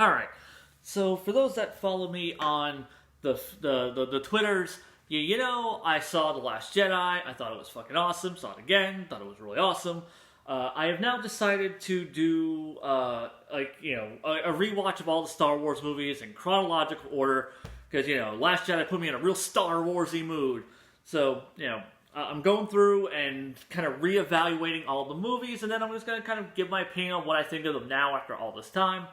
All right. So for those that follow me on the Twitters, I saw The Last Jedi. I thought it was fucking awesome. Saw it again. Thought it was really awesome. I have now decided to do a rewatch of all the Star Wars movies in chronological order because Last Jedi put me in a real Star Warsy mood. So I'm going through and kind of reevaluating all the movies, and then I'm just going to kind of give my opinion on what I think of them now after all this time.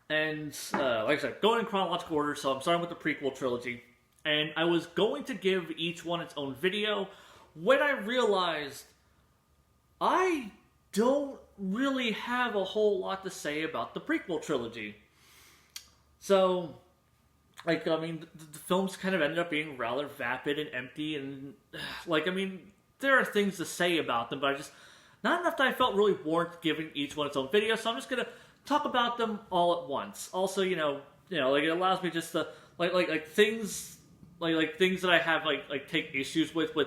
And like I said, going in chronological order, so I'm starting with the prequel trilogy. And I was going to give each one its own video when I realized I don't really have a whole lot to say about the prequel trilogy. So, the films kind of ended up being rather vapid and empty, and, there are things to say about them, but not enough that I felt really warranted giving each one its own video, so I'm just gonna talk about them all at once. Also, it allows me just to, things that I have, take issues with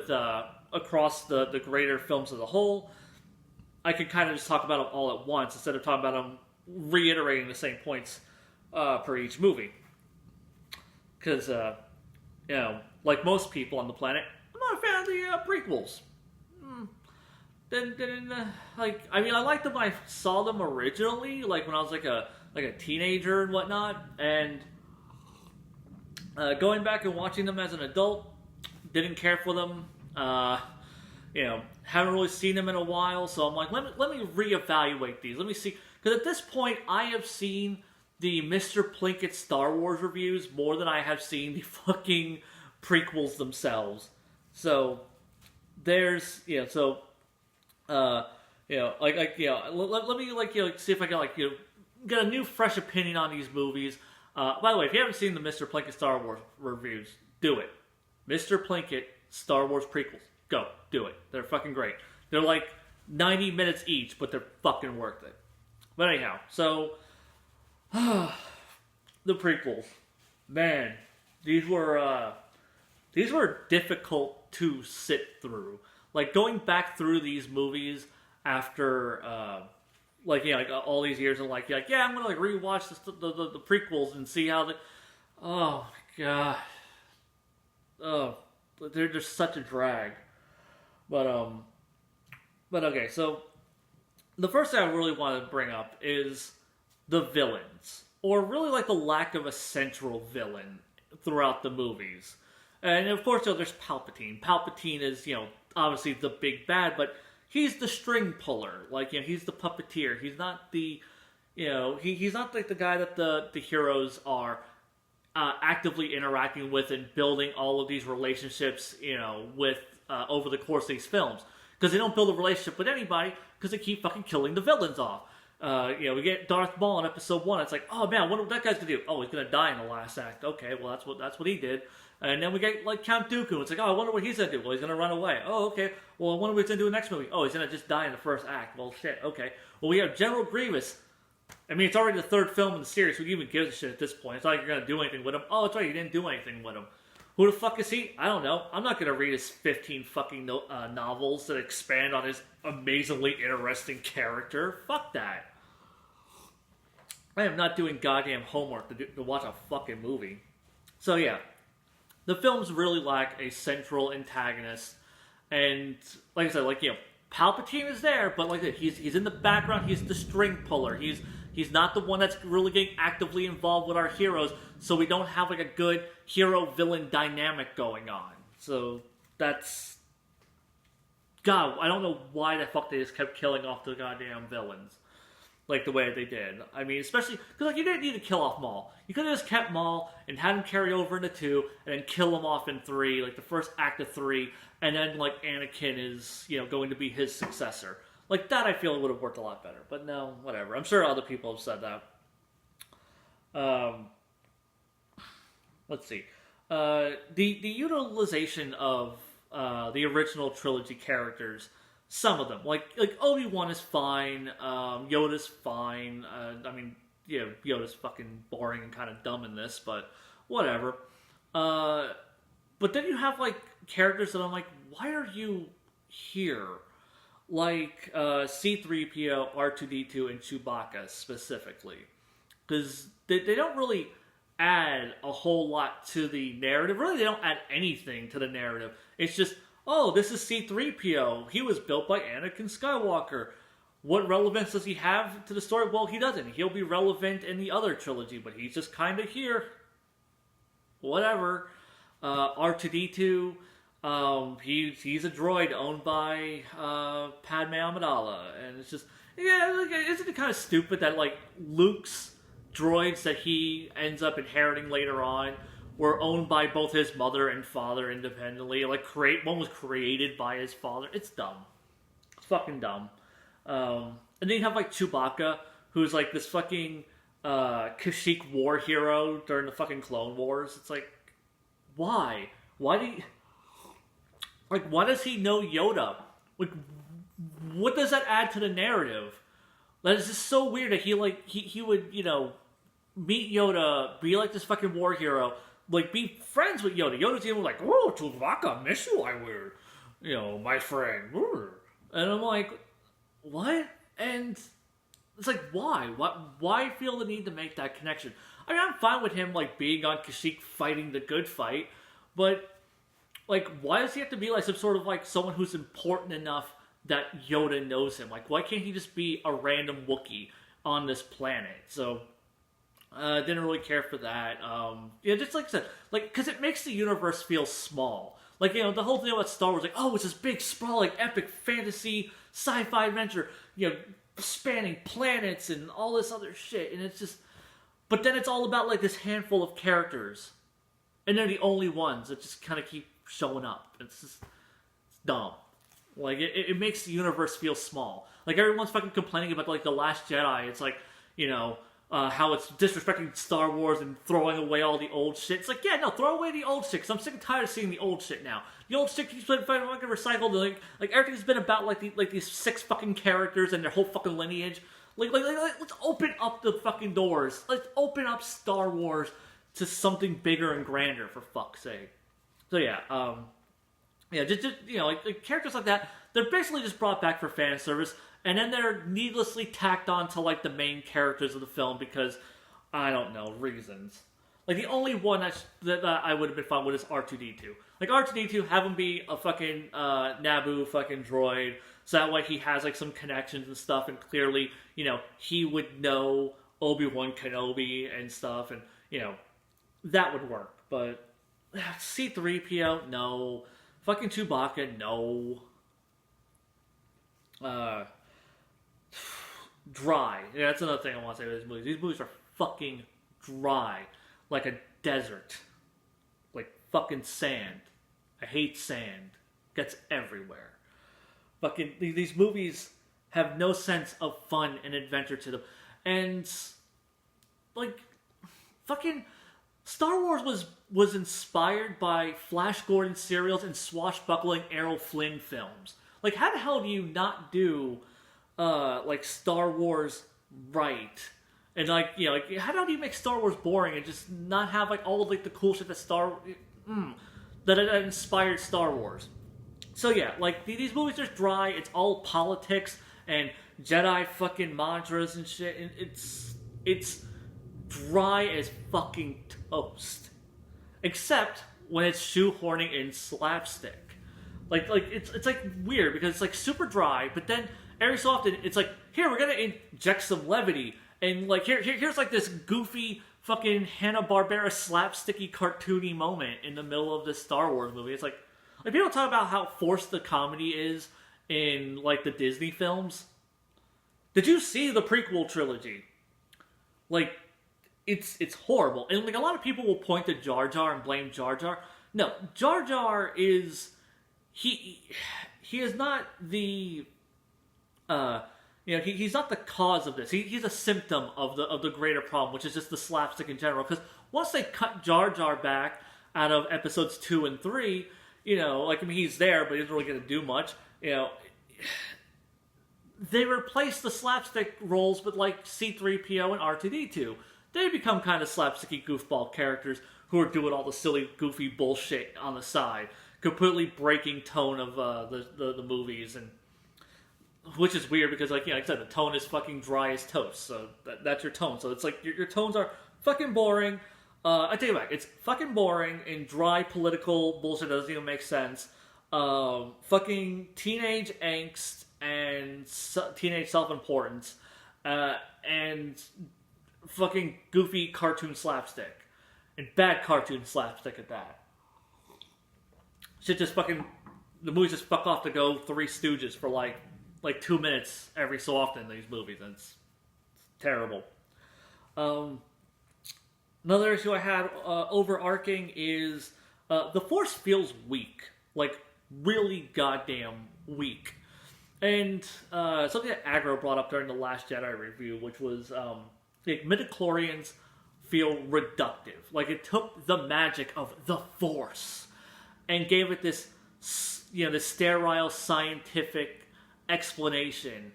across the greater films as a whole. I can kind of just talk about them all at once instead of talking about them reiterating the same points per each movie. Because, like most people on the planet, I'm not a fan of the prequels. I liked them when I saw them originally, like when I was like a teenager and whatnot, and going back and watching them as an adult, didn't care for them. Haven't really seen them in a while, so I'm like, let me reevaluate these. Let me see, because at this point, I have seen the Mr. Plinkett Star Wars reviews more than I have seen the fucking prequels themselves. So there's let me see if I can get a new fresh opinion on these movies. By the way, if you haven't seen the Mr. Plinkett Star Wars reviews, do it. Mr. Plinkett Star Wars prequels. Go. Do it. They're fucking great. They're like 90 minutes each, but they're fucking worth it. But anyhow, so the prequels. Man, these were difficult to sit through. Like, going back through these movies after all these years, and I'm gonna rewatch the prequels and see how oh my god, they're just such a drag. But okay, so the first thing I really want to bring up is the villains, or really the lack of a central villain throughout the movies. And of course, there's Palpatine. Palpatine is obviously the big bad, but he's the string puller. He's the puppeteer. He's not the he's not the guy that the heroes are actively interacting with and building all of these relationships with over the course of these films, because they don't build a relationship with anybody because they keep fucking killing the villains off. We get Darth Maul in episode 1. It's like, oh man, what that guy's gonna do? Oh, he's gonna die in the last act. Okay, well that's what he did. And then we get Count Dooku. It's like, oh, I wonder what he's gonna do. Well, he's gonna run away. Oh, okay. Well, I wonder what he's gonna do in the next movie. Oh, he's gonna just die in the first act. Well, shit. Okay. Well, we have General Grievous. I mean, it's already the third film in the series. Who even gives a shit at this point? It's not like you're gonna do anything with him. Oh, that's right. You didn't do anything with him. Who the fuck is he? I don't know. I'm not gonna read his 15 fucking novels that expand on his amazingly interesting character. Fuck that. I am not doing goddamn homework to watch a fucking movie. So yeah, the films really lack a central antagonist, and like I said, Palpatine is there, but he's in the background. He's the string puller. He's not the one that's really getting actively involved with our heroes, so we don't have a good hero-villain dynamic going on. So that's... God, I don't know why the fuck they just kept killing off the goddamn villains the way they did. I mean, especially... Because, you didn't need to kill off Maul. You could have just kept Maul and had him carry over into 2, and then kill him off in 3, the first act of 3, and then, Anakin is, going to be his successor. That I feel would have worked a lot better. But no, whatever. I'm sure other people have said that. Let's see. The utilization of the original trilogy characters, some of them, Obi-Wan is fine, Yoda's fine. Yoda's fucking boring and kind of dumb in this, but whatever. But then you have characters that I'm like, why are you here? like C-3PO, R2-D2, and Chewbacca specifically, because they don't really add a whole lot to the narrative. Really, they don't add anything to the narrative. It's just, oh, this is C-3PO. He was built by Anakin Skywalker. What relevance does he have to the story? Well, he doesn't. He'll be relevant in the other trilogy, but he's just kind of here. Whatever. R2-D2, he's a droid owned by Padme Amidala, and it's just, yeah, like, isn't it kind of stupid that, like, Luke's droids that he ends up inheriting later on were owned by both his mother and father independently? Like, one was created by his father. It's dumb. It's fucking dumb. And then you have, like, Chewbacca, who's, like, this fucking Kashyyyk war hero during the fucking Clone Wars. It's like, why? Why does he know Yoda? Like, what does that add to the narrative? That is just so weird that he would, meet Yoda, be like this fucking war hero, like, be friends with Yoda. Yoda's even like, oh, Chewbacca, miss you, I will. My friend. And I'm like, what? And it's like, why? Why feel the need to make that connection? I mean, I'm fine with him, like, being on Kashyyyk fighting the good fight, but, like, why does he have to be, like, some sort of, like, someone who's important enough that Yoda knows him? Like, why can't he just be a random Wookiee on this planet? So, didn't really care for that. Just like I said, like, because it makes the universe feel small. Like, the whole thing about Star Wars, like, oh, it's this big, sprawling, epic fantasy, sci-fi adventure, spanning planets and all this other shit, and it's just... But then it's all about, like, this handful of characters. And they're the only ones that just kind of keep showing up. It's dumb. Like, it makes the universe feel small. Like, everyone's fucking complaining about, like, The Last Jedi. It's like, how it's disrespecting Star Wars and throwing away all the old shit. It's like, yeah, no, throw away the old shit, because I'm sick and tired of seeing the old shit now. The old shit keeps been fucking recycled. Like everything's been about, like these 6 fucking characters and their whole fucking lineage. Like, let's open up the fucking doors. Let's open up Star Wars to something bigger and grander, for fuck's sake. So yeah, just like characters like that, they're basically just brought back for fan service, and then they're needlessly tacked on to, like, the main characters of the film because, I don't know, reasons. Like, the only one that I would have been fine with is R2-D2. Like, R2-D2, have him be a fucking Naboo fucking droid, so that way he has, like, some connections and stuff, and clearly, he would know Obi-Wan Kenobi and stuff, and, that would work. But C-3PO, no. Fucking Chewbacca, no. Dry. Yeah, that's another thing I want to say about these movies. These movies are fucking dry. Like a desert. Like fucking sand. I hate sand. Gets everywhere. Fucking, these movies have no sense of fun and adventure to them. And, like, fucking... Star Wars was inspired by Flash Gordon serials and swashbuckling Errol Flynn films. Like, how the hell do you not do, like, Star Wars right? And, like, how do you make Star Wars boring and just not have, like, all of, like, the cool shit that inspired Star Wars? So, yeah, like, these movies are dry. It's all politics and Jedi fucking mantras and shit. And it's dry as fucking toast. Except when it's shoehorning in slapstick. Like it's like weird because it's like super dry, but then every so often it's like, here, we're gonna inject some levity, and like here's like this goofy fucking Hanna-Barbera slapsticky cartoony moment in the middle of this Star Wars movie. It's like people talk about how forced the comedy is in like the Disney films. Did you see the prequel trilogy? Like, it's horrible. And like a lot of people will point to Jar Jar and blame Jar Jar. No, Jar Jar is he is not the he's not the cause of this. He's a symptom of the greater problem, which is just the slapstick in general. Because once they cut Jar Jar back out of episodes 2 and 3, he's there, but he doesn't really get to do much. They replace the slapstick roles with like C-3PO and R2-D2. They become kind of slapsticky goofball characters who are doing all the silly, goofy bullshit on the side, completely breaking tone of the movies. And which is weird because, like, like I said, the tone is fucking dry as toast. So that's your tone. So it's like your tones are fucking boring. I take it back. It's fucking boring and dry political bullshit that doesn't even make sense. Fucking teenage angst and teenage self-importance. And fucking goofy cartoon slapstick. And bad cartoon slapstick at that. Shit just fucking... The movies just fuck off to go Three Stooges for like 2 minutes every so often in these movies, and it's terrible. Another issue I had overarching is the Force feels weak, like really goddamn weak. And something that Agro brought up during the Last Jedi review, which was like midichlorians feel reductive, like it took the magic of the Force and gave it this, this sterile scientific explanation,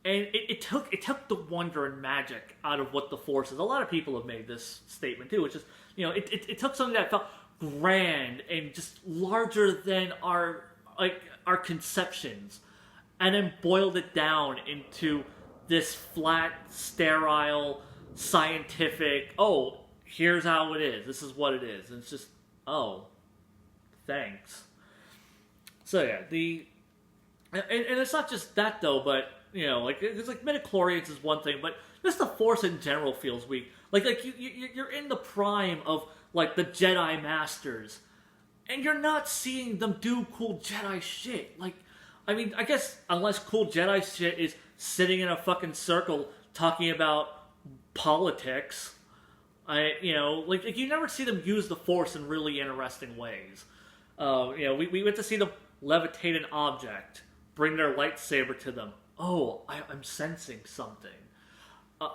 and it took the wonder and magic out of what the Force is. A lot of people have made this statement too, which is it took something that felt grand and just larger than our conceptions, and then boiled it down into this flat, sterile, scientific. Oh, here's how it is. This is what it is, and it's just thanks. So yeah, and it's not just that though, but it's like midichlorians is one thing, but just the Force in general feels weak. Like you're in the prime of like the Jedi Masters, and you're not seeing them do cool Jedi shit. Like, I mean, I guess unless cool Jedi shit is sitting in a fucking circle talking about politics, you never see them use the Force in really interesting ways. We went to see them levitate an object, bring their lightsaber to them. Oh, I'm sensing something.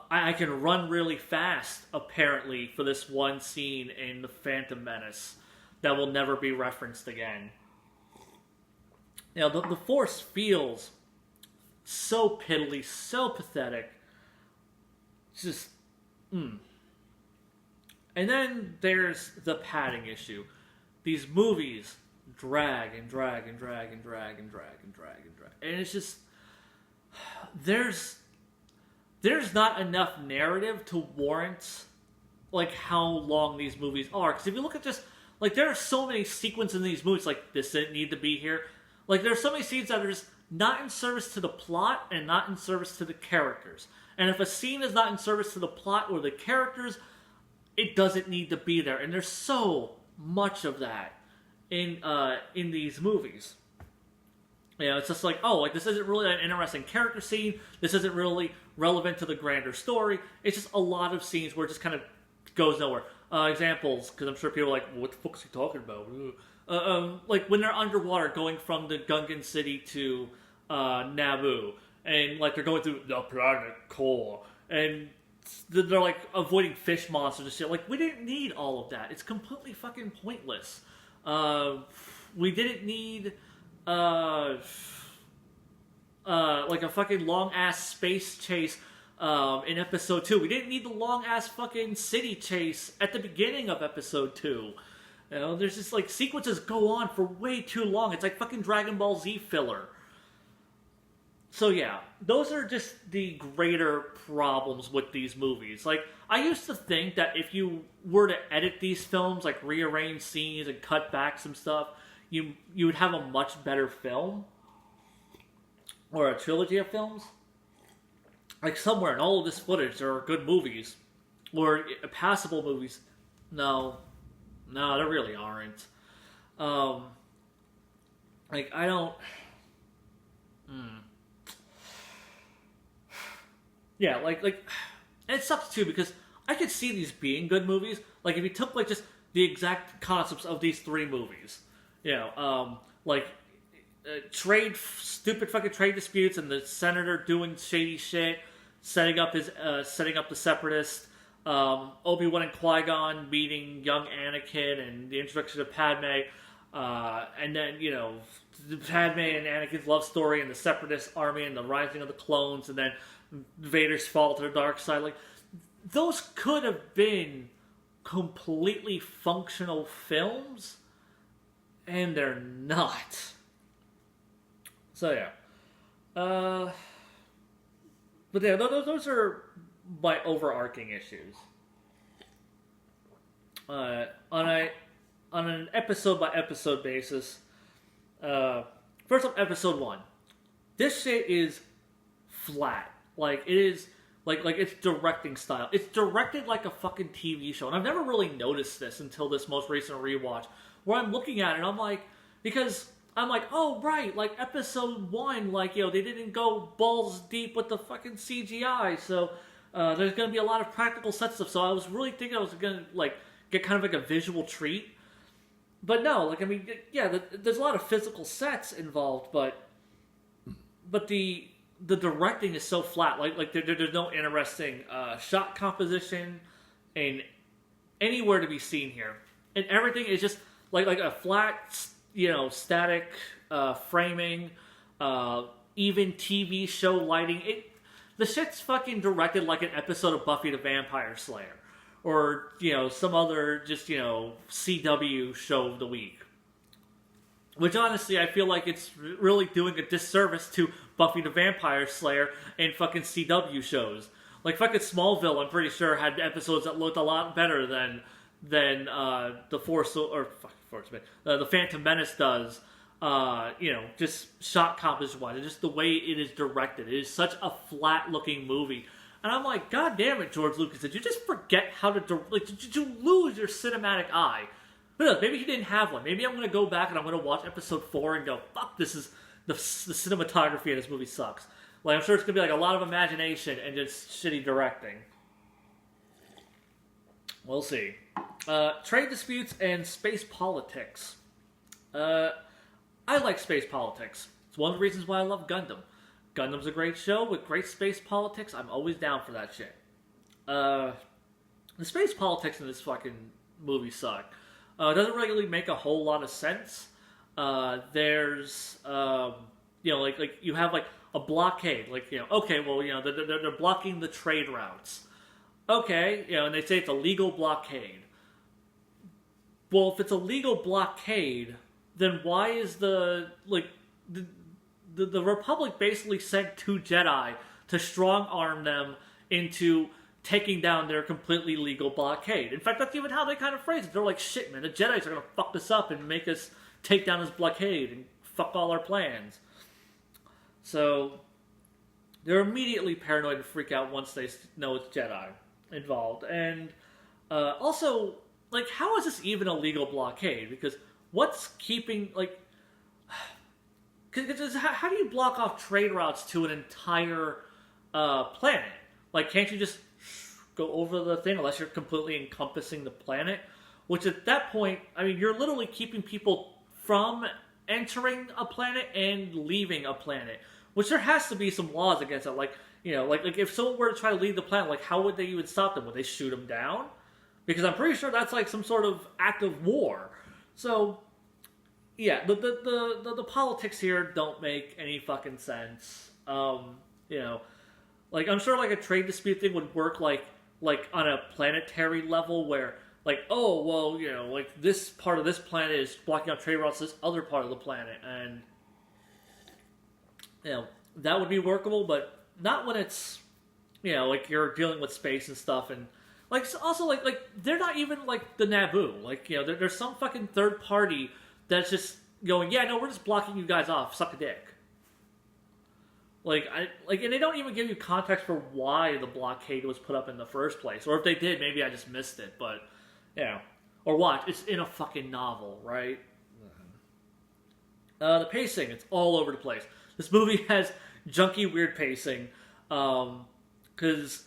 I can run really fast, apparently, for this one scene in the Phantom Menace that will never be referenced again. The Force feels so piddly, so pathetic. Just, And then there's the padding issue. These movies drag and drag and drag and drag and drag and drag and drag. And it's just... There's not enough narrative to warrant like how long these movies are. Because if you look at just... Like, there are so many sequences in these movies, like, this didn't need to be here. Like, there are so many scenes that are just not in service to the plot and not in service to the characters. And if a scene is not in service to the plot or the characters, it doesn't need to be there. And there's so much of that in these movies. It's just like, this isn't really an interesting character scene. This isn't really relevant to the grander story. It's just a lot of scenes where it just kind of goes nowhere. Examples, because I'm sure people are like, what the fuck is he talking about? Like when they're underwater going from the Gungan city to Naboo, and like they're going through the planet core, and they're like avoiding fish monsters and shit. Like, we didn't need all of that. It's completely fucking pointless. We didn't need like a fucking long ass space chase in episode 2. We didn't need the long ass fucking city chase at the beginning of episode 2. There's just like sequences go on for way too long. It's like fucking Dragon Ball Z filler. So yeah, those are just the greater problems with these movies. Like, I used to think that if you were to edit these films, like rearrange scenes and cut back some stuff, you would have a much better film. Or a trilogy of films. Like, somewhere in all of this footage there are good movies. Or passable movies. No, there really aren't. Like, I don't... Yeah, like, and it sucks too, because I could see these being good movies. Like, if you took, like, just the exact concepts of these 3 movies. Stupid fucking trade disputes, and the senator doing shady shit, setting up the Separatists, Obi-Wan and Qui-Gon meeting young Anakin, and the introduction of Padme, and then, Padme and Anakin's love story, and the Separatist army, and the rising of the clones, and then Vader's fall to the dark side. Like, those could have been completely functional films, and they're not. So yeah. Uh, but yeah, those are my overarching issues. On an episode by episode basis, first up, episode 1. This shit is flat. Like it is like it's directing style. It's directed like a fucking TV show, and I've never really noticed this until this most recent rewatch, where I'm looking at it and I'm like, because I'm like, oh right, like episode 1, like they didn't go balls deep with the fucking CGI, so there's gonna be a lot of practical set stuff. So I was really thinking I was gonna like get kind of like a visual treat, but no, like I mean, yeah, there's a lot of physical sets involved, but the directing is so flat. Like there's no interesting shot composition and anywhere to be seen here, and everything is just like a flat, static framing, even TV show lighting. The shit's fucking directed like an episode of Buffy the Vampire Slayer, or some other just CW show of the week. Which honestly, I feel like it's really doing a disservice to Buffy the Vampire Slayer and fucking CW shows. Like fucking Smallville, I'm pretty sure had episodes that looked a lot better than the the Phantom Menace does. Just shot composition wise, just the way it is directed. It is such a flat looking movie, and I'm like, God damn it, George Lucas, did you just forget how to did you lose your cinematic eye? Maybe he didn't have one. Maybe I'm going to go back and I'm going to watch episode 4 and go, fuck, this is the cinematography in this movie sucks. Like, I'm sure it's going to be like a lot of imagination and just shitty directing. We'll see. Trade disputes and space politics. I like space politics. It's one of the reasons why I love Gundam. Gundam's a great show with great space politics. I'm always down for that shit. The space politics in this fucking movie suck. Doesn't really make a whole lot of sense. There's, like you have like a blockade. Okay, well, they're blocking the trade routes. Okay, and they say it's a legal blockade. Well, if it's a legal blockade, then why is the Republic basically sent 2 Jedi to strong arm them into taking down their completely legal blockade? In fact, that's even how they kind of phrase it. They're like, shit, man, the Jedis are going to fuck this up and make us take down this blockade and fuck all our plans. So, they're immediately paranoid and freak out once they know it's Jedi involved. And also, like, how is this even a legal blockade? Because what's keeping, like... Cause how do you block off trade routes to an entire planet? Like, can't you just go over the thing unless you're completely encompassing the planet? Which at that point, I mean, you're literally keeping people from entering a planet and leaving a planet. Which there has to be some laws against it. Like, like if someone were to try to leave the planet, like how would they even stop them? Would they shoot them down? Because I'm pretty sure that's like some sort of act of war. So, yeah, the politics here don't make any fucking sense. Like I'm sure like a trade dispute thing would work like on a planetary level where like, oh well, like this part of this planet is blocking out trade routes to this other part of the planet, and that would be workable, but not when it's like you're dealing with space and stuff, and like also like they're not even like the Naboo, like there's some fucking third party that's just going, yeah, no, we're just blocking you guys off, suck a dick. And they don't even give you context for why the blockade was put up in the first place. Or if they did, maybe I just missed it. But, or watch, it's in a fucking novel, right? The pacing, it's all over the place. This movie has junky, weird pacing. Because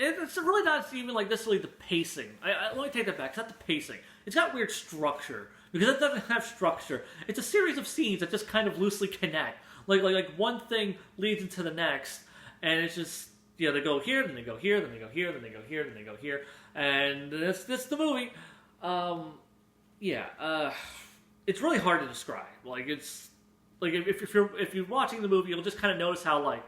it's really not even like necessarily the pacing. Let me take that back. It's not the pacing. It's got weird structure. Because it doesn't have structure. It's a series of scenes that just kind of loosely connect. Like one thing leads into the next, and it's just they go here, then they go here, then they go here, then they go here, then they go here, and that's the movie. It's really hard to describe. Like it's like if you're watching the movie, you'll just kind of notice how like,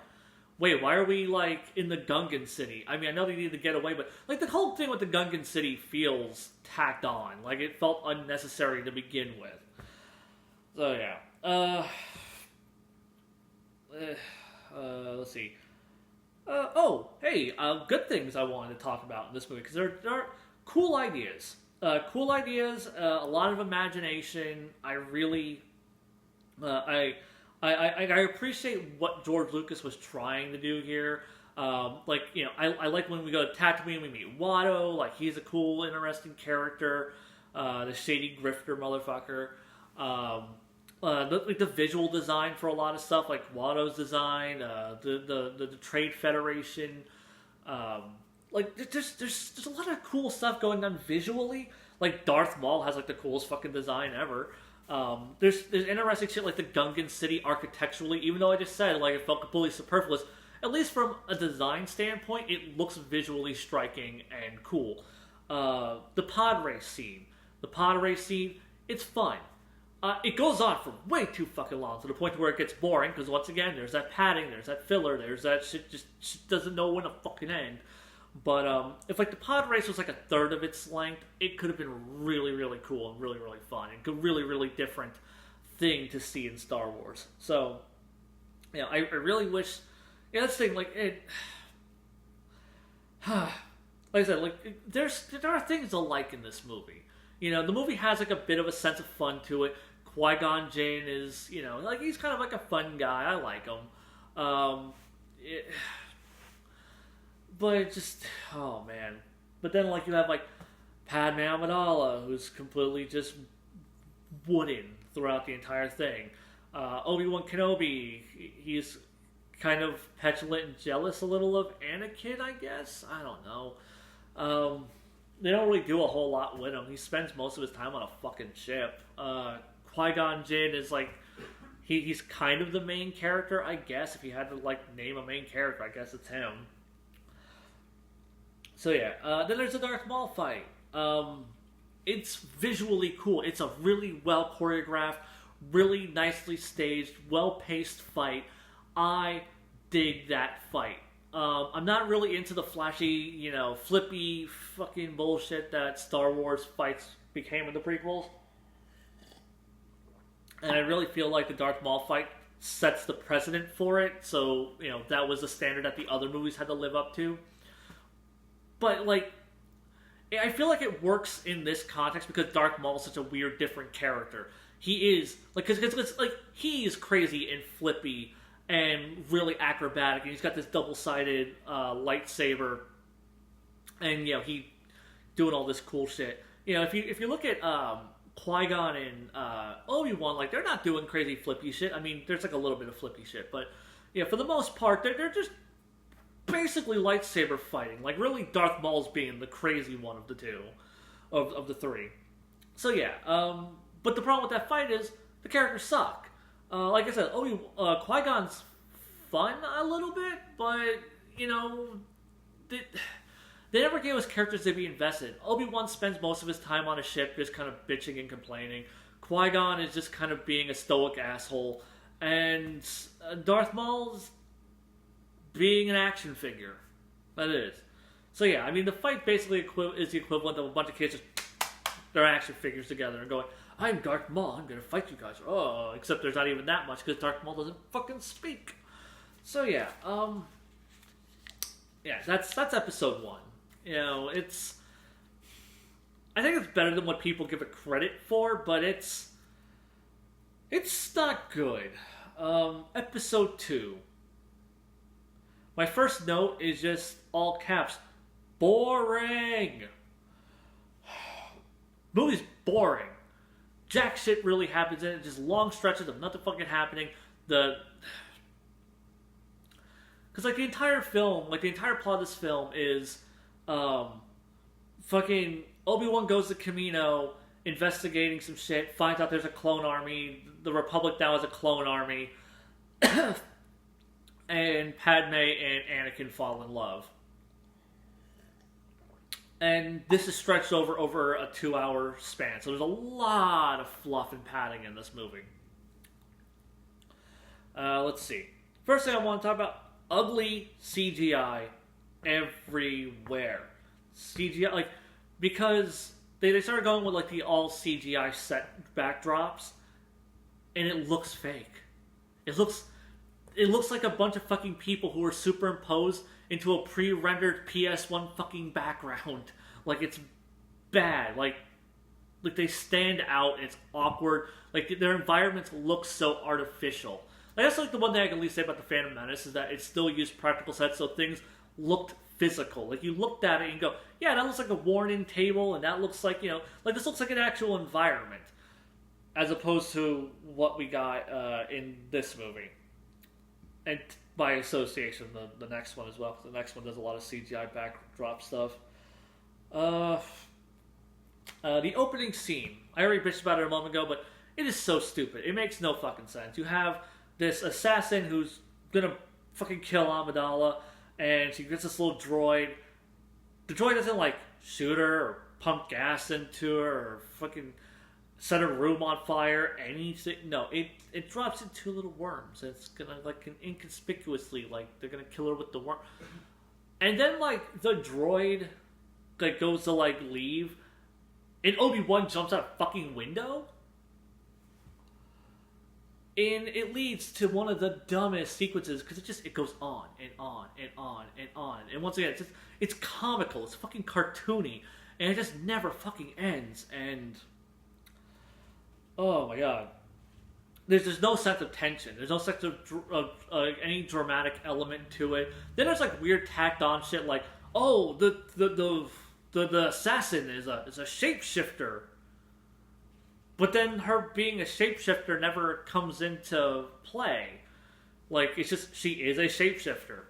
wait, why are we like in the Gungan city? I mean, I know they need to get away, but like the whole thing with the Gungan city feels tacked on. Like it felt unnecessary to begin with. So yeah. let's see. Oh, hey, good things I wanted to talk about in this movie because there are cool ideas. Cool ideas, a lot of imagination. I really, I appreciate what George Lucas was trying to do here. Like, you know, I like when we go to Tatooine, we meet Watto. Like, he's a cool, interesting character. The shady grifter motherfucker. The visual design for a lot of stuff, like Watto's design, the Trade Federation. Like, there's a lot of cool stuff going on visually. Like, Darth Maul has, like, the coolest fucking design ever. There's interesting shit like the Gungan city architecturally, even though I just said, like, it felt completely superfluous. At least from a design standpoint, it looks visually striking and cool. The pod race scene. It's fun. It goes on for way too fucking long, to the point where it gets boring, because once again, there's that padding, there's that filler, there's that shit just doesn't know when to fucking end. But if like the pod race was like a third of its length, it could have been really, really cool and really, really fun. And a really, really different thing to see in Star Wars. So, you know, I really wish... Yeah, that's the thing, like, it... like I said, like, there are things to like in this movie. You know, the movie has, like, a bit of a sense of fun to it. Qui-Gon Jinn is, you know, like, he's kind of like a fun guy. I like him. But it just... Oh, man. But then, like, you have, like, Padme Amidala, who's completely just wooden throughout the entire thing. Obi-Wan Kenobi, he's kind of petulant and jealous a little of Anakin, I guess? I don't know. They don't really do a whole lot with him. He spends most of his time on a fucking ship. Qui-Gon Jinn is like... He's kind of the main character, I guess. If you had to, like, name a main character, I guess it's him. So yeah, then there's the Darth Maul fight. It's visually cool. It's a really well choreographed, really nicely staged, well-paced fight. I dig that fight. I'm not really into the flashy, you know, flippy fucking bullshit that Star Wars fights became in the prequels. And I really feel like the Darth Maul fight sets the precedent for it. So, you know, that was the standard that the other movies had to live up to. But, like, I feel like it works in this context because Darth Maul is such a weird, different character. He is, like, because like, he is crazy and flippy and really acrobatic, and he's got this double-sided lightsaber, and, you know, he doing all this cool shit. You know, if you look at Qui-Gon and Obi-Wan, like, they're not doing crazy flippy shit. I mean, there's, like, a little bit of flippy shit, but, yeah, for the most part, they're just basically lightsaber fighting. Like, really, Darth Maul's being the crazy one of the two, of the three. So, yeah, but the problem with that fight is the characters suck. Like I said, Qui-Gon's fun a little bit, but, you know, they never gave us characters to be invested. Obi-Wan spends most of his time on a ship just kind of bitching and complaining. Qui-Gon is just kind of being a stoic asshole. And Darth Maul's being an action figure. That is. So yeah, I mean, the fight basically is the equivalent of a bunch of kids just their action figures together and going, I'm Darth Maul, I'm gonna fight you guys. Oh, except there's not even that much because Darth Maul doesn't fucking speak. So yeah, yeah, that's episode 1. You know, I think it's better than what people give it credit for, but it's not good. Episode 2. My first note is just all caps. Boring. Movie's boring. Jack shit really happens in it. Just long stretches of nothing fucking happening. Because, like, the entire film, like, the entire plot of this film is, fucking Obi-Wan goes to Kamino, investigating some shit, finds out there's a clone army, the Republic now has a clone army, and Padme and Anakin fall in love. And this is stretched over a 2-hour span. So there's a lot of fluff and padding in this movie. Let's see. First thing I want to talk about, ugly CGI everywhere. CGI, like, because they started going with, like, the all CGI set backdrops, and it looks fake. It looks it looks like a bunch of fucking people who are superimposed into a pre-rendered PS1 fucking background. Like, it's bad. Like they stand out. It's awkward. Like, their environments look so artificial. Like, that's like the one thing I can at least say about the Phantom Menace is that it still used practical sets, so things looked physical. Like, you looked at it and you go, yeah, that looks like a worn-in table, and that looks like, like this looks like an actual environment, as opposed to what we got in this movie. And by association, the next one as well, because the next one does a lot of CGI backdrop stuff. The opening scene, I already bitched about it a moment ago, but it is so stupid. It makes no fucking sense. You have this assassin who's gonna fucking kill Amidala, and she gets this little droid. The droid doesn't, like, shoot her or pump gas into her or fucking set her room on fire, anything. No, it drops in two little worms. It's gonna, like, inconspicuously, like, they're gonna kill her with the worm. And then, like, the droid, like, goes to, like, leave, and Obi-Wan jumps out a fucking window? And it leads to one of the dumbest sequences, because it goes on, and on, and on, and on. And once again, it's comical, it's fucking cartoony, and it just never fucking ends, and oh my god. There's no sense of tension. There's no sense of any dramatic element to it. Then there's, like, weird tacked on shit like, oh, the assassin is a shapeshifter. But then her being a shapeshifter never comes into play. Like, it's just, she is a shapeshifter.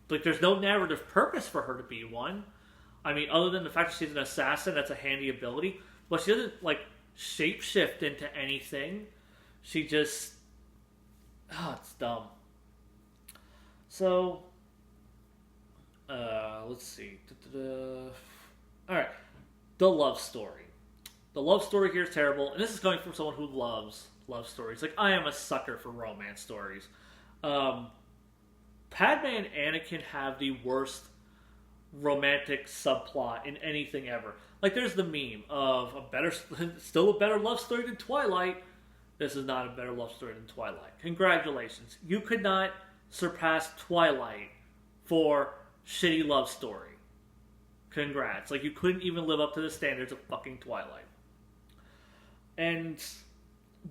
Like, there's no narrative purpose for her to be one. I mean, other than the fact that she's an assassin, that's a handy ability. But she doesn't, like, shapeshift into anything. She just... it's dumb. So... let's see. Alright. The love story. The love story here is terrible, and this is coming from someone who loves love stories. Like, I am a sucker for romance stories. Padme and Anakin have the worst romantic subplot in anything ever. Like, there's the meme of still a better love story than Twilight. This is not a better love story than Twilight. Congratulations. You could not surpass Twilight for shitty love story. Congrats. Like, you couldn't even live up to the standards of fucking Twilight. And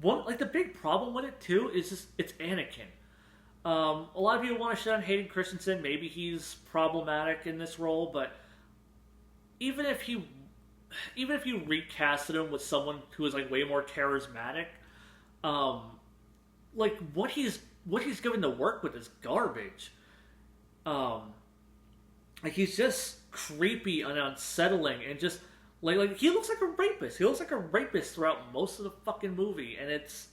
the big problem with it too is just it's Anakin. A lot of people want to shit on Hayden Christensen. Maybe he's problematic in this role, but even if you recasted him with someone who is, like, way more charismatic, like, what he's given to work with is garbage. Like, he's just creepy and unsettling, and just like he looks like a rapist. He looks like a rapist throughout most of the fucking movie, and it's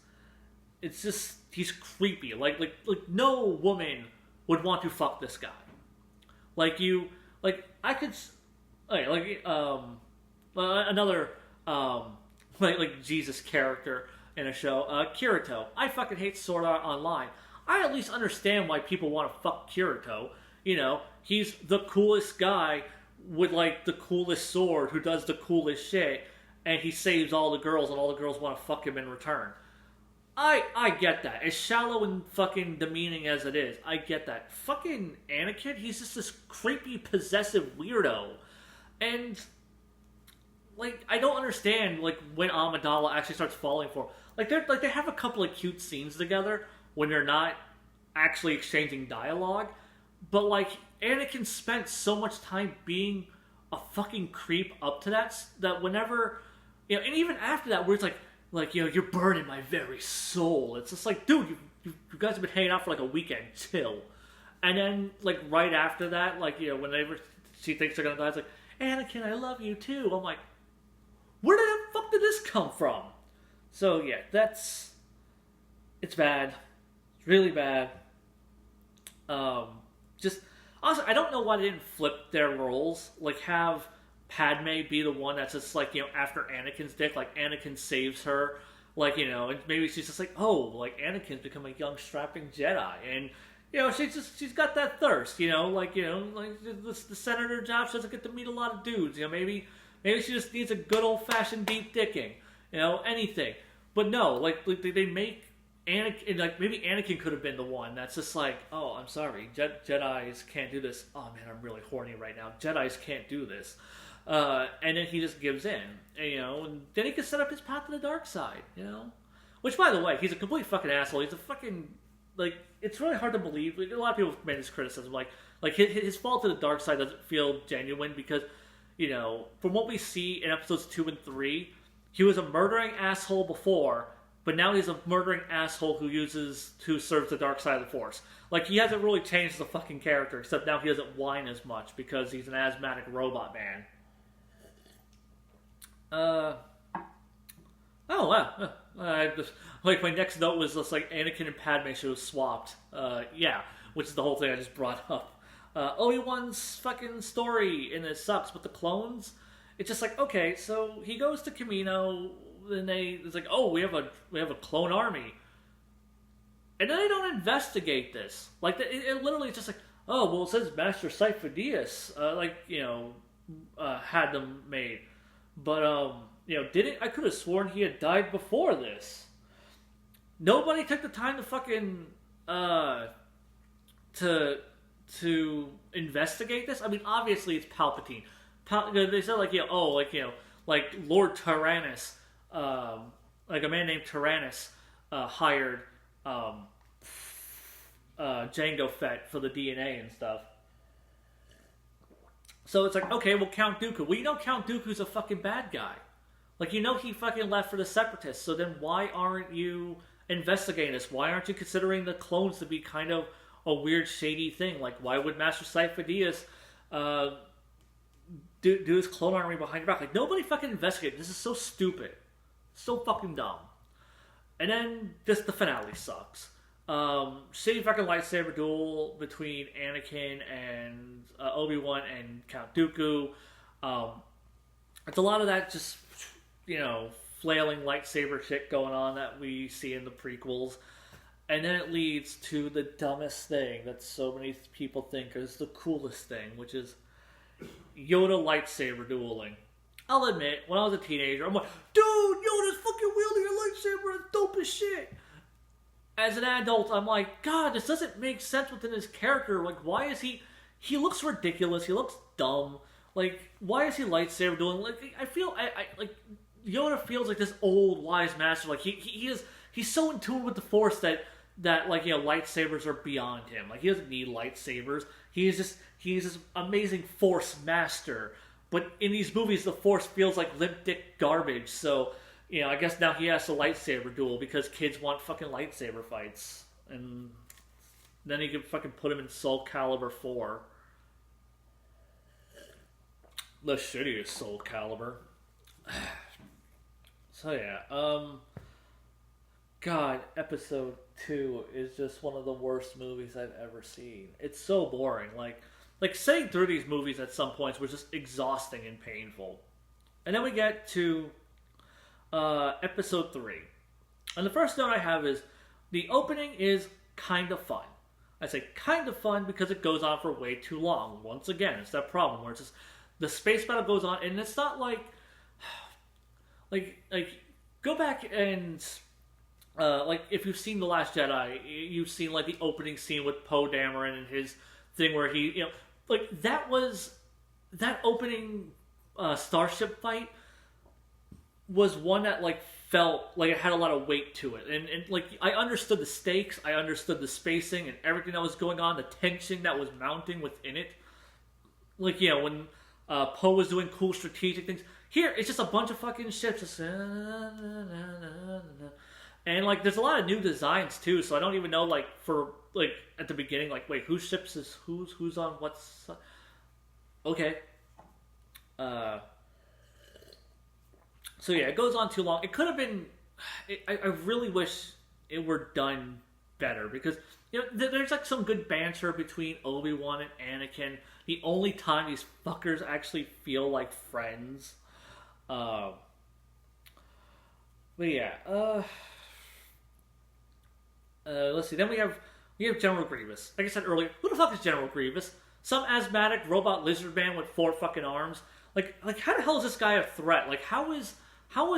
just, he's creepy. Like no woman would want to fuck this guy. Another like Jesus character in a show, Kirito. I fucking hate Sword Art Online. I at least understand why people want to fuck Kirito. He's the coolest guy with, like, the coolest sword, who does the coolest shit, and he saves all the girls, and all the girls want to fuck him in return. I get that. As shallow and fucking demeaning as it is, I get that. Fucking Anakin, he's just this creepy, possessive weirdo. And, like, I don't understand, like, when Amidala actually starts falling for him. They have a couple of cute scenes together when they're not actually exchanging dialogue, but, like, Anakin spent so much time being a fucking creep up to that whenever, and even after that, where it's like, you're burning my very soul. It's just like, dude, you guys have been hanging out for, like, a weekend. Chill. And then, like, right after that, like, whenever she thinks they're gonna die, it's like, Anakin, I love you too. I'm like, where the fuck did this come from? So, yeah, it's bad. It's really bad. Just, honestly, I don't know why they didn't flip their roles. Like, have Padme be the one that's just, like, after Anakin's dick, like, Anakin saves her, like, and maybe she's just like, oh, like, Anakin's become a young, strapping Jedi, and, she's got that thirst, like the senator job, she doesn't get to meet a lot of dudes, maybe she just needs a good old-fashioned deep dicking, anything. But no, like they make Anakin, like maybe Anakin could have been the one that's just like, oh, I'm sorry, Jedi's can't do this. Oh man, I'm really horny right now. Jedi's can't do this, and then he just gives in, and then he can set up his path to the dark side, Which, by the way, he's a complete fucking asshole. He's a fucking it's really hard to believe. Like, a lot of people made this criticism, like his fall to the dark side doesn't feel genuine because, from what we see in episodes 2 and 3, he was a murdering asshole before. But now he's a murdering asshole who serves the dark side of the Force. Like, he hasn't really changed as a fucking character, except now he doesn't whine as much because he's an asthmatic robot man. Oh, wow. My next note was just like Anakin and Padme should have swapped. Yeah, which is the whole thing I just brought up. Obi-Wan's fucking story, and it sucks, but the clones, it's just like, okay, so he goes to Kamino. Then it's like, oh, we have a clone army, and then they don't investigate this. Like, it literally is just like, oh, well, it says Master Sifo-Dyas, had them made, but didn't I could have sworn he had died before this. Nobody took the time to fucking to investigate this. I mean, obviously it's Palpatine. They said like Lord Tyrannus. Like a man named Tyrannus hired Jango Fett for the DNA and stuff. So it's like, okay, well, Count Dooku. Well, Count Dooku's a fucking bad guy. Like, he fucking left for the Separatists. So then why aren't you investigating this? Why aren't you considering the clones to be kind of a weird, shady thing? Like, why would Master Sifo-Dyas do his clone army behind your back? Like, nobody fucking investigated. This is so stupid. So fucking dumb. And then just the finale sucks. Shitty fucking lightsaber duel between Anakin and Obi-Wan and Count Dooku. It's a lot of that just, flailing lightsaber shit going on that we see in the prequels. And then it leads to the dumbest thing that so many people think is the coolest thing, which is Yoda lightsaber dueling. I'll admit, when I was a teenager, I'm like, dude, Yoda's fucking wielding a lightsaber, it's dope as shit. As an adult, I'm like, God, this doesn't make sense within his character. Like, why is he looks ridiculous, he looks dumb. Like, why is he lightsaber dueling? Like, I feel, Yoda feels like this old, wise master. Like, he's so in tune with the Force that lightsabers are beyond him. Like, he doesn't need lightsabers. He's this amazing Force master. But in these movies, the Force feels like limp dick garbage. So, I guess now he has to lightsaber duel because kids want fucking lightsaber fights. And then he can fucking put him in Soul Calibur 4. The shittiest Soul Calibur. So yeah, God, Episode 2 is just one of the worst movies I've ever seen. It's so boring. Like sitting through these movies at some points was just exhausting and painful. And then we get to Episode 3. And the first note I have is, the opening is kind of fun. I say kind of fun because it goes on for way too long. Once again, it's that problem where it's just, the space battle goes on, and it's not like go back and if you've seen The Last Jedi, you've seen like the opening scene with Poe Dameron and his thing where he, that opening starship fight was one that felt like it had a lot of weight to it, and I understood the stakes, I understood the spacing and everything that was going on, the tension that was mounting within it. When Poe was doing cool strategic things. Here, it's just a bunch of fucking ships. Just, and there's a lot of new designs too. So I don't even know at the beginning, wait, whose ships is who's on what's. Okay. So yeah, it goes on too long. It could have been. I really wish it were done better because there's some good banter between Obi-Wan and Anakin. The only time these fuckers actually feel like friends. But yeah. Let's see. Then we have General Grievous. Like I said earlier, who the fuck is General Grievous? Some asthmatic robot lizard man with 4 fucking arms. Like how the hell is this guy a threat? How is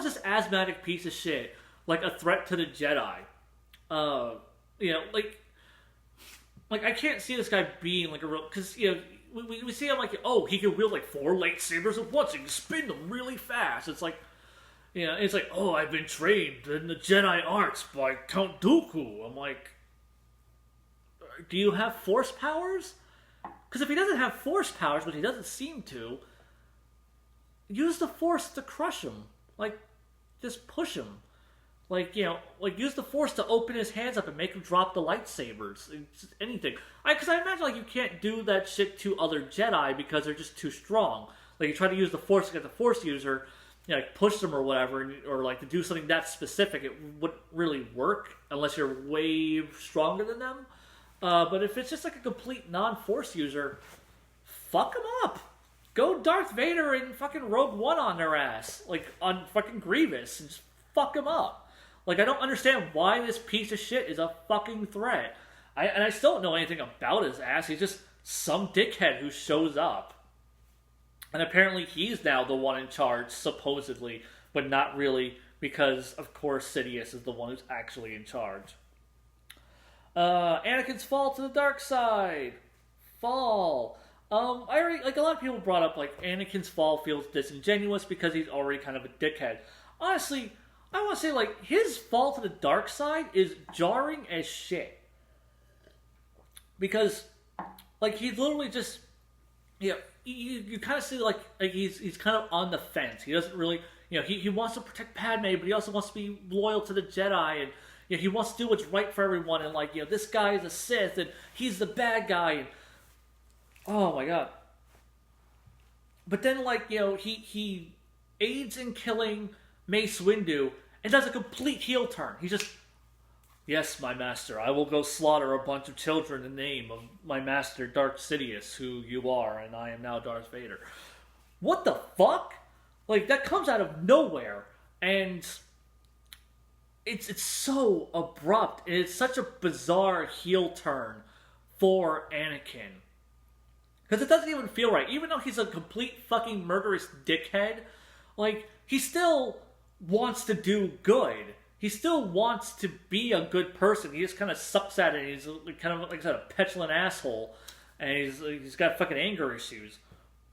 this asthmatic piece of shit a threat to the Jedi? uh, you know, like I can't see this guy being like a real, because you know we see him like, oh, he can wield like 4 lightsabers at once. He can spin them really fast. It's like, you know, it's like, oh, I've been trained in the Jedi arts by Count Dooku. I'm like, do you have Force powers? Because if he doesn't have Force powers, which he doesn't seem to, use the Force to crush him. Like, just push him. Like, you know, like use the Force to open his hands up and make him drop the lightsabers. It's anything. Because I imagine like you can't do that shit to other Jedi because they're just too strong. Like you try to use the Force to get the Force user, you know, like push them or whatever, or like to do something that specific, it wouldn't really work unless you're way stronger than them. But if it's just like a complete non-Force user, fuck them up. Go Darth Vader and fucking Rogue One on their ass. Like, on fucking Grievous. And just fuck him up. Like, I don't understand why this piece of shit is a fucking threat. And I still don't know anything about his ass. He's just some dickhead who shows up. And apparently he's now the one in charge, supposedly. But not really, because, of course, Sidious is the one who's actually in charge. Anakin's fall to the dark side. Fall. I already, like, a lot of people brought up, like, Anakin's fall feels disingenuous because he's already kind of a dickhead. Honestly, I want to say, like, his fall to the dark side is jarring as shit. Because, like, he's literally just, you know, you kind of see, like he's kind of on the fence. He doesn't really, you know, he wants to protect Padme, but he also wants to be loyal to the Jedi, and, you know, he wants to do what's right for everyone, and, like, you know, this guy is a Sith, and he's the bad guy, and oh my god. But then, like, you know, he aids in killing Mace Windu and does a complete heel turn. He's just, yes, my master, I will go slaughter a bunch of children in the name of my master, Darth Sidious, who you are, and I am now Darth Vader. What the fuck? Like, that comes out of nowhere, and it's so abrupt, and it's such a bizarre heel turn for Anakin. Because it doesn't even feel right. Even though he's a complete fucking murderous dickhead, like, he still wants to do good. He still wants to be a good person. He just kind of sucks at it. He's kind of, like I said, a petulant asshole. And he's got fucking anger issues.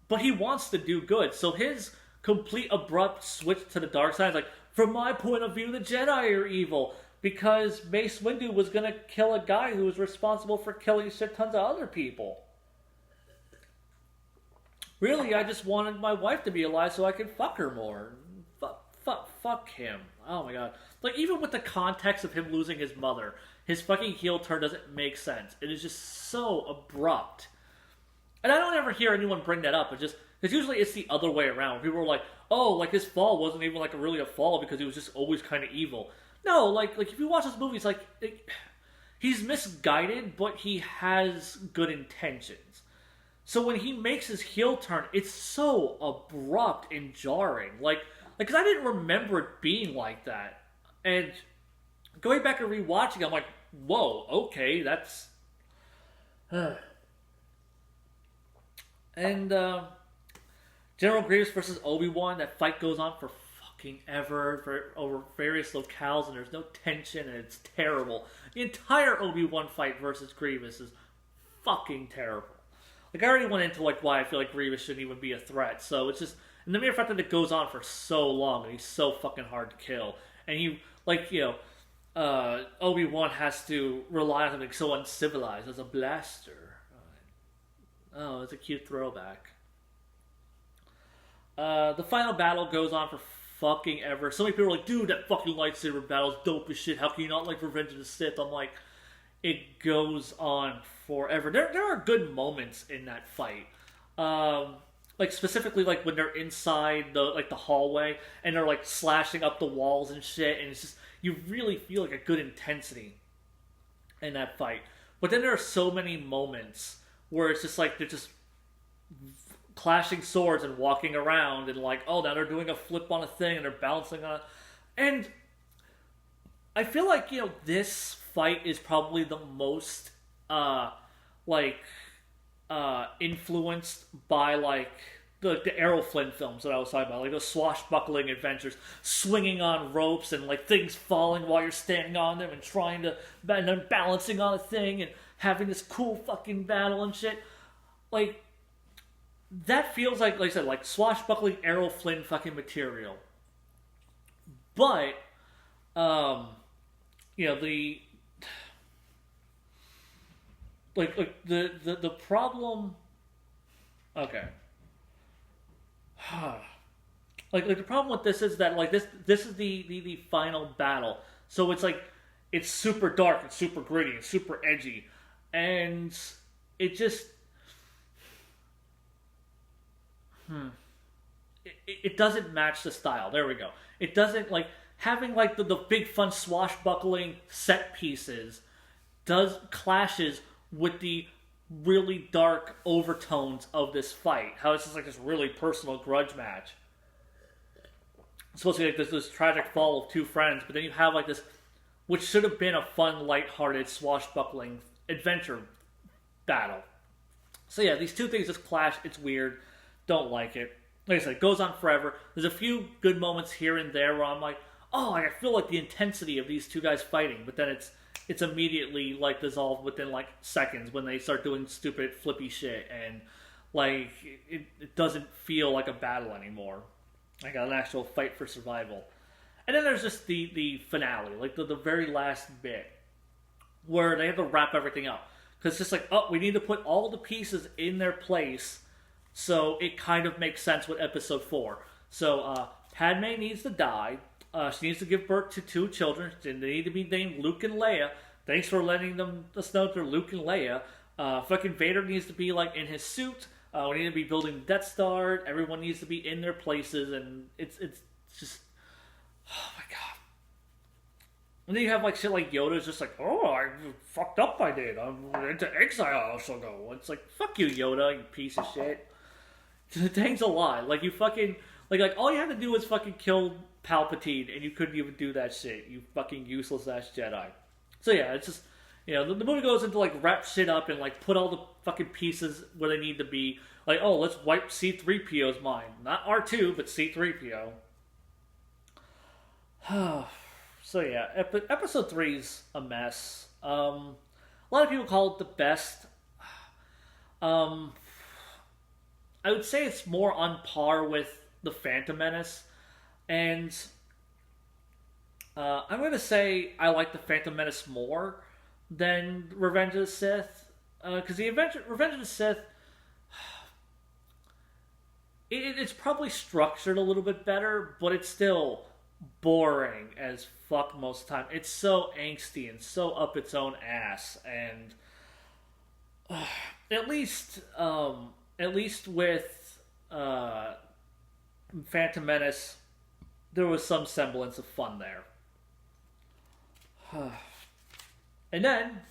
But he wants to do good. So his complete abrupt switch to the dark side is like, from my point of view, the Jedi are evil. Because Mace Windu was going to kill a guy who was responsible for killing shit tons of other people. Really, I just wanted my wife to be alive so I could fuck her more. Fuck him. Oh my god. Like, even with the context of him losing his mother, his fucking heel turn doesn't make sense. It is just so abrupt. And I don't ever hear anyone bring that up. Because usually it's the other way around. People are like, oh, like, his fall wasn't even, like, really a fall because he was just always kind of evil. No, like if you watch this movie, it's like, he's misguided, but he has good intentions. So when he makes his heel turn, it's so abrupt and jarring. Like, because I didn't remember it being like that. And going back and rewatching, I'm like, whoa, okay, that's... And, General Grievous versus Obi-Wan, that fight goes on for fucking ever, over various locales, and there's no tension, and it's terrible. The entire Obi-Wan fight versus Grievous is fucking terrible. Like, I already went into, like, why I feel like Grievous shouldn't even be a threat. So it's just, and the mere fact that it goes on for so long, and he's so fucking hard to kill. And he, like, you know, Obi-Wan has to rely on something so uncivilized as a blaster. Oh, it's a cute throwback. The final battle goes on for fucking ever. So many people are like, dude, that fucking lightsaber battle's dope as shit. How can you not like Revenge of the Sith? I'm like, it goes on forever. There are good moments in that fight. Like, specifically, like, when they're inside the hallway and they're, like, slashing up the walls and shit, and it's just, you really feel like a good intensity in that fight. But then there are so many moments where it's just like, they're just clashing swords and walking around and, like, oh, now they're doing a flip on a thing and they're bouncing on it. And I feel like, you know, this fight is probably the most, influenced by, like, the Errol Flynn films that I was talking about, like those swashbuckling adventures, swinging on ropes and like things falling while you're standing on them and trying to, and then balancing on a thing and having this cool fucking battle and shit. Like, that feels like I said, like swashbuckling Errol Flynn fucking material. But, you know, the problem. Okay. like the problem with this is that like this is the final battle. So it's like it's super dark and super gritty and super edgy, and it just it doesn't match the style. There we go. It doesn't like having like the big fun swashbuckling set pieces clashes with the really dark overtones of this fight. How it's just like this really personal grudge match. It's supposed to be like this tragic fall of two friends, but then you have like this, which should have been a fun, lighthearted, swashbuckling adventure battle. So yeah, these two things just clash. It's weird. Don't like it. Like I said, it goes on forever. There's a few good moments here and there where I'm like, oh, I feel like the intensity of these two guys fighting, but then it's immediately like dissolved within like seconds when they start doing stupid flippy shit, and like it doesn't feel like a battle anymore, like an actual fight for survival. And then there's just the finale, like the very last bit where they have to wrap everything up, because it's just like, oh, we need to put all the pieces in their place so it kind of makes sense with episode 4. So Padme needs to die. She needs to give birth to 2 children. They need to be named Luke and Leia. Thanks for letting us know they're Luke and Leia. Fucking Vader needs to be like in his suit. We need to be building the Death Star. Everyone needs to be in their places, and it's just, oh my god. And then you have like shit like Yoda's just like, oh, I fucked up. I did. I'm into exile. I shall go. It's like, fuck you, Yoda, you piece of shit. Thanks a lot. Like you fucking like all you had to do was fucking kill Palpatine, and you couldn't even do that shit. You fucking useless ass Jedi. So yeah, it's just, you know, the movie goes into like wrap shit up and like put all the fucking pieces where they need to be. Like, oh, let's wipe C-3PO's mind. Not R2, but C-3PO. So yeah, episode 3's a mess. A lot of people call it the best. I would say it's more on par with the Phantom Menace. And I'm going to say I like the Phantom Menace more than Revenge of the Sith. Because the Revenge of the Sith, it's probably structured a little bit better, but it's still boring as fuck most of the time. It's so angsty and so up its own ass. And at least with Phantom Menace, there was some semblance of fun there. And then,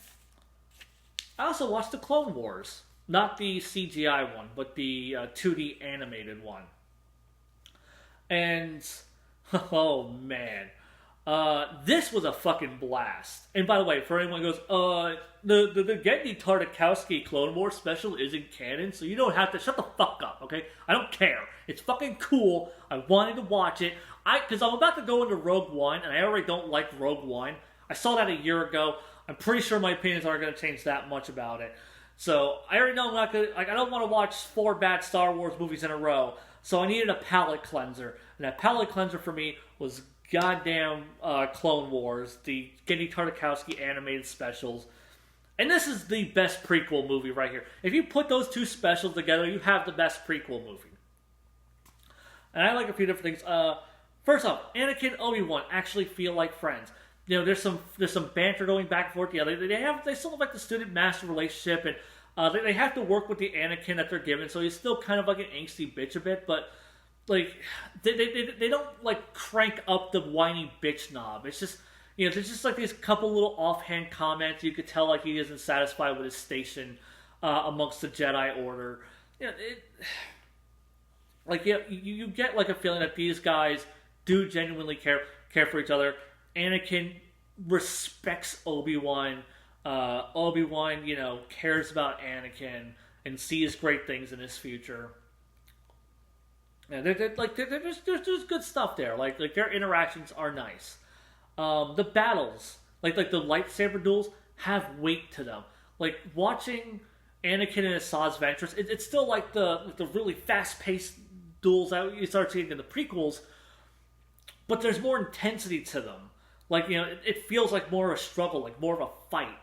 I also watched the Clone Wars. Not the CGI one, but the 2D animated one. And, oh man. This was a fucking blast. And by the way, for anyone who goes, the Genndy Tartakovsky Clone Wars special isn't canon, so you don't have to shut the fuck up, okay? I don't care. It's fucking cool. I wanted to watch it. Because I'm about to go into Rogue One, and I already don't like Rogue One. I saw that a year ago. I'm pretty sure my opinions aren't going to change that much about it. So I already know I'm not going to. Like, I don't want to watch 4 bad Star Wars movies in a row. So I needed a palate cleanser, and that palate cleanser for me was goddamn Clone Wars, the Genndy Tartakovsky animated specials. And this is the best prequel movie right here. If you put those 2 specials together, you have the best prequel movie. And I like a few different things. First off, Anakin and Obi-Wan actually feel like friends. You know, there's some banter going back and forth. Yeah, they still have like the student-master relationship, and they have to work with the Anakin that they're given, so he's still kind of like an angsty bitch a bit, but like they don't like crank up the whiny bitch knob. It's just, you know, there's just like these couple little offhand comments. You could tell like he isn't satisfied with his station amongst the Jedi Order. You know, like you get like a feeling that these guys do genuinely care for each other. Anakin respects Obi-Wan. Obi-Wan, you know, cares about Anakin and sees great things in his future. Yeah, there's good stuff there. Like their interactions are nice. The battles, like the lightsaber duels, have weight to them. Like watching Anakin and Asajj's ventures, it's still like the really fast paced duels that you start seeing in the prequels, but there's more intensity to them. Like it feels like more of a struggle, like more of a fight.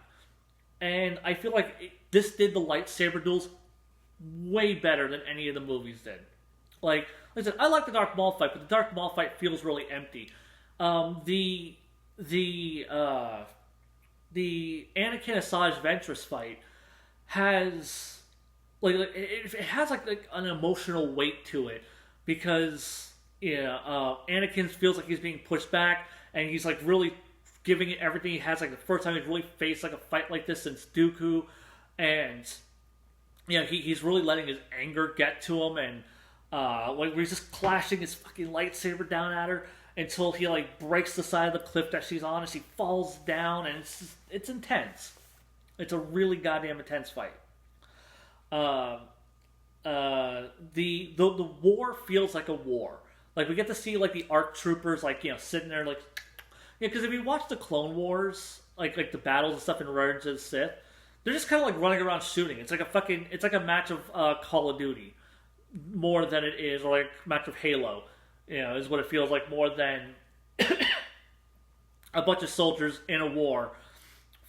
And I feel like this did the lightsaber duels way better than any of the movies did. Like I said, I like the Darth Maul fight, but the Darth Maul fight feels really empty. The Anakin Asajj Ventress fight has it has like an emotional weight to it because Anakin feels like he's being pushed back and he's like really giving it everything he has. Like the first time he's really faced like a fight like this since Dooku, and he's really letting his anger get to him, and like he's just clashing his fucking lightsaber down at her until he like breaks the side of the cliff that she's on and she falls down, and it's intense. It's a really goddamn intense fight. The war feels like a war. Like we get to see like the ARC troopers like sitting there like because if you watch the Clone Wars like the battles and stuff in Revenge of the Sith, they're just kind of like running around shooting. It's like a match of Call of Duty more than it is, or like a match of Halo. Is what it feels like more than a bunch of soldiers in a war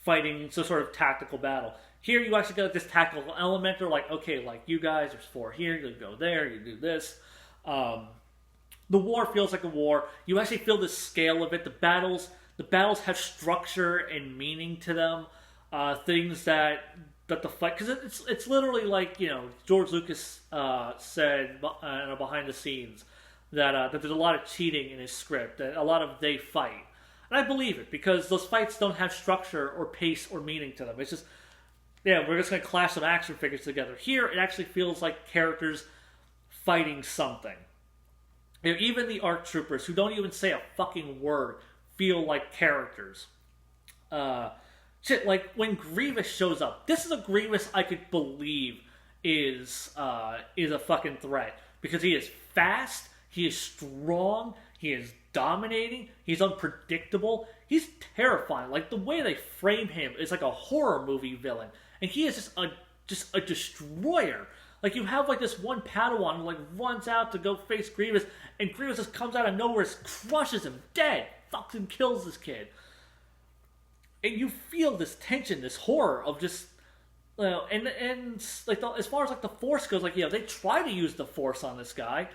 fighting some sort of tactical battle. Here you actually get this tactical element. They're like, okay, like you guys, there's 4 here, you go there, you do this. The war feels like a war. You actually feel the scale of it. The battles have structure and meaning to them. Things that the fight, because it's literally like George Lucas said behind the scenes that there's a lot of cheating in his script, that a lot of they fight, and I believe it because those fights don't have structure or pace or meaning to them. It's just we're just gonna clash some action figures together. Here it actually feels like characters fighting something. Even the ARC troopers who don't even say a fucking word feel like characters. Shit, like when Grievous shows up, this is a Grievous I could believe is a fucking threat because he is fast, he is strong, he is dominating, he's unpredictable, he's terrifying. Like the way they frame him is like a horror movie villain, and he is just a destroyer. Like you have like this one Padawan who like runs out to go face Grievous, and Grievous just comes out of nowhere, crushes him dead, fucking kills this kid. And you feel this tension, this horror of just, and like as far as like the Force goes, like they try to use the Force on this guy,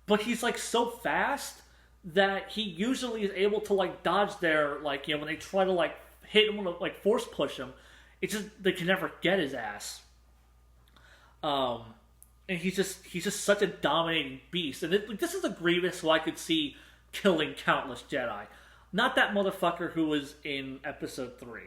but he's like so fast that he usually is able to like dodge their like when they try to like hit him like Force push him, it's just they can never get his ass. And he's just such a dominating beast, and this is a Grievous who I could see killing countless Jedi. Not that motherfucker who was in Episode 3.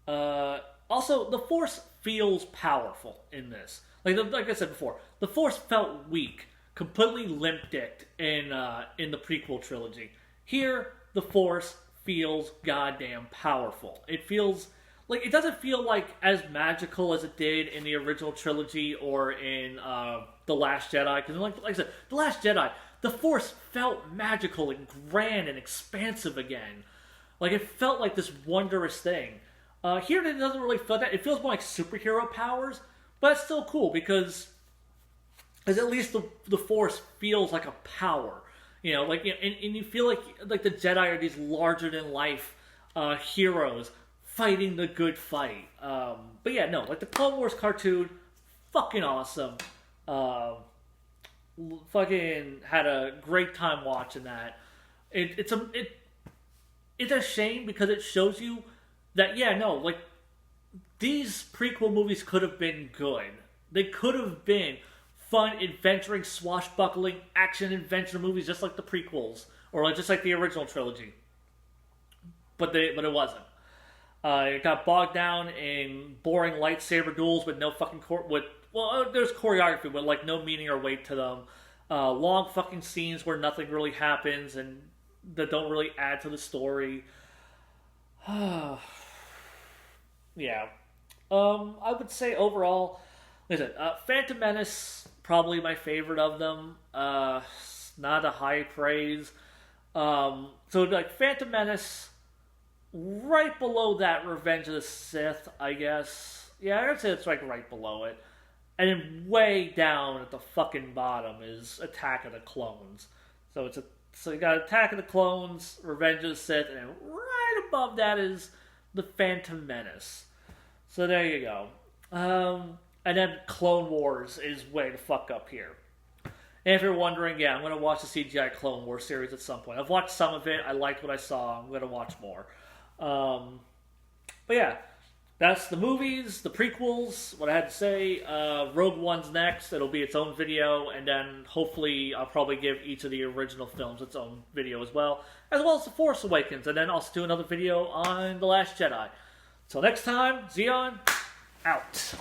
Also, the Force feels powerful in this. Like I said before, the Force felt weak, completely limp-dicked in the prequel trilogy. Here, the Force feels goddamn powerful. It feels like it doesn't feel like as magical as it did in the original trilogy or in The Last Jedi. Because like I said, The Last Jedi, the Force felt magical and grand and expansive again. Like it felt like this wondrous thing. Here it doesn't really feel that. It feels more like superhero powers, but it's still cool because at least the Force feels like a power. And you feel like the Jedi are these larger than life heroes fighting the good fight. But yeah, no, like the Clone Wars cartoon, fucking awesome. Fucking had a great time watching that. It's a shame because it shows you that like these prequel movies could have been good. They could have been fun, adventuring, swashbuckling, action adventure movies just like the prequels or just like the original trilogy. But it wasn't. It got bogged down in boring lightsaber duels with no fucking there's choreography, but like no meaning or weight to them. Long fucking scenes where nothing really happens and that don't really add to the story. Yeah. I would say overall, listen, Phantom Menace probably my favorite of them. Not a high praise. So like Phantom Menace, right below that, Revenge of the Sith, I guess. Yeah, I'd say it's like right below it. And then way down at the fucking bottom is Attack of the Clones. So you got Attack of the Clones, Revenge of the Sith, and then right above that is the Phantom Menace. So there you go. And then Clone Wars is way the fuck up here. And if you're wondering, yeah, I'm going to watch the CGI Clone Wars series at some point. I've watched some of it. I liked what I saw. I'm going to watch more. But yeah, that's the movies, the prequels, what I had to say. Rogue One's next. It'll be its own video. And then hopefully I'll probably give each of the original films its own video as well as The Force Awakens. And then also do another video on The Last Jedi. Till next time, Xeon, out.